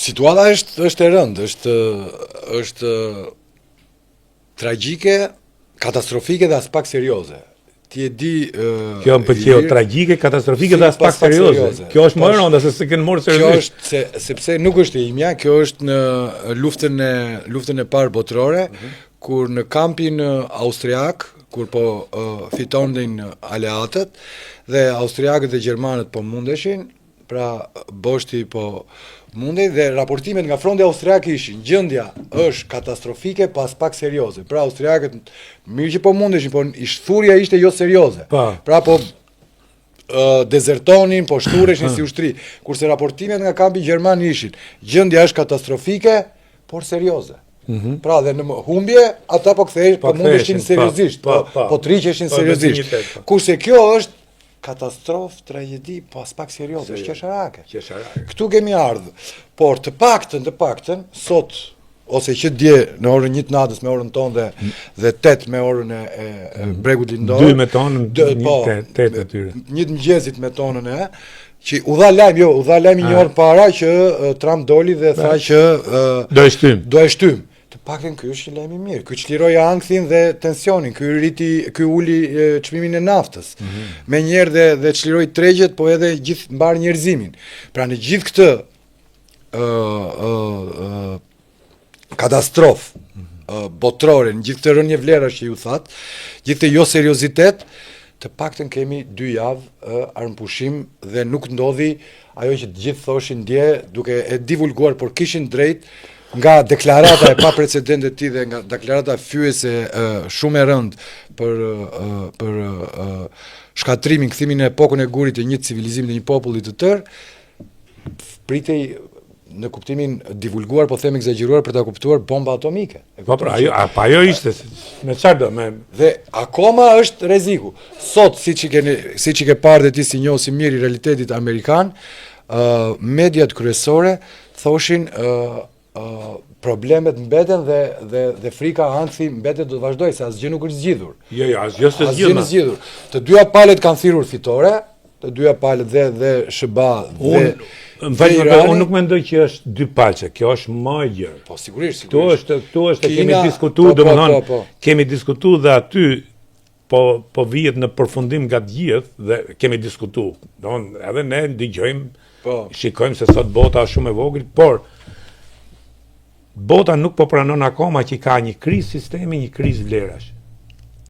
Situata është e rëndë, është tragjike, katastrofike dhe as pak serioze. Ti e di... Kjo më pëlqeu, tragjike, katastrofike dhe as pak serioze. Kjo është më e rënda se s'e morë seriozisht. Kjo është sepse nuk është e imja, kjo është në luftën e parë botërore, kur në kampin austriak, kur po fitonin aleatët dhe austriakët dhe gjermanët po mundeshin, pra boshti po mundej dhe raportimet nga fronti austriak ishin gjendja është katastrofike pas pak serioze. Pra austriakët mirë që po mundeshin, por thurja ishte jo serioze. Pra po dezertonin, po shtureshin si ushtri, kurse raportimet nga kampi gjerman ishin gjendja është katastrofike, por serioze. Pra dhe në humbje ata po ktheheshin, po mundeshin seriozisht, po triqeshin seriozisht. Kurse kjo është katastrofë, tragedi, pas pak serioze, është qesharake. Këtu kemi ardhë, por të paktën, sot, ose që dje në orën 1 natës me orën tonë dhe 8 me orën e bregut lindor. 2 me tonën, 8 atyre. 1 mëngjesit me tonën e, që u dha lajm një orë para që Trump doli dhe tha që do e shtym. Paktën ky është një lajm i mirë. Ky çliroi ankthin dhe tensionin, ky uli çmimin e naftës. Me njerë dhe çliroi tregjet, po edhe gjithë mbar njerëzimin. Pra në gjithë këtë katastrofë botërore, në gjithë këtë rënje vlerash që ju that, gjithë këtë jo seriozitet, të paktën kemi 2 javë armpushim dhe nuk ndodhi ajo që të gjithë thoshin dje, duke e divulguar, por kishin drejt nga deklarata e pa precedente ti dhe nga deklarata fyese shumë e rëndë për shkatrimin, kthimin e epokën e gurit e një civilizimit dhe një populli të tërë, pritej në kuptimin divulguar, po them egzageruar për ta kuptuar bomba atomike. Po pra, ajo ishte, me çfarë do me... Dhe akoma është rreziku. Sot, siç i ke parë dhe ti si njohësi mirë i realitetit amerikan, mediat kryesore thoshin problemet mbeten dhe frika ankthi mbetet do të vazhdoj, se asgjë nuk është zgjidhur. Jo, asgjë s'është zgjidhur. Të dyja palët kanë thirrur fitore, të dyja palët dhe SBA dhe Unë nuk mendoj që është 2 palçe, kjo është më e gjerë. Po sigurisht. Ktu është kemi diskutuar, domethënë, kemi diskutuar dhe aty po vihet në përfundim nga të gjithë dhe kemi diskutuar. Domethënë, edhe ne dëgjojmë, shikojmë se sot bota është shumë e vogël, por bota nuk po pranon akoma që ka një krizë sistemi, një krizë vlerash.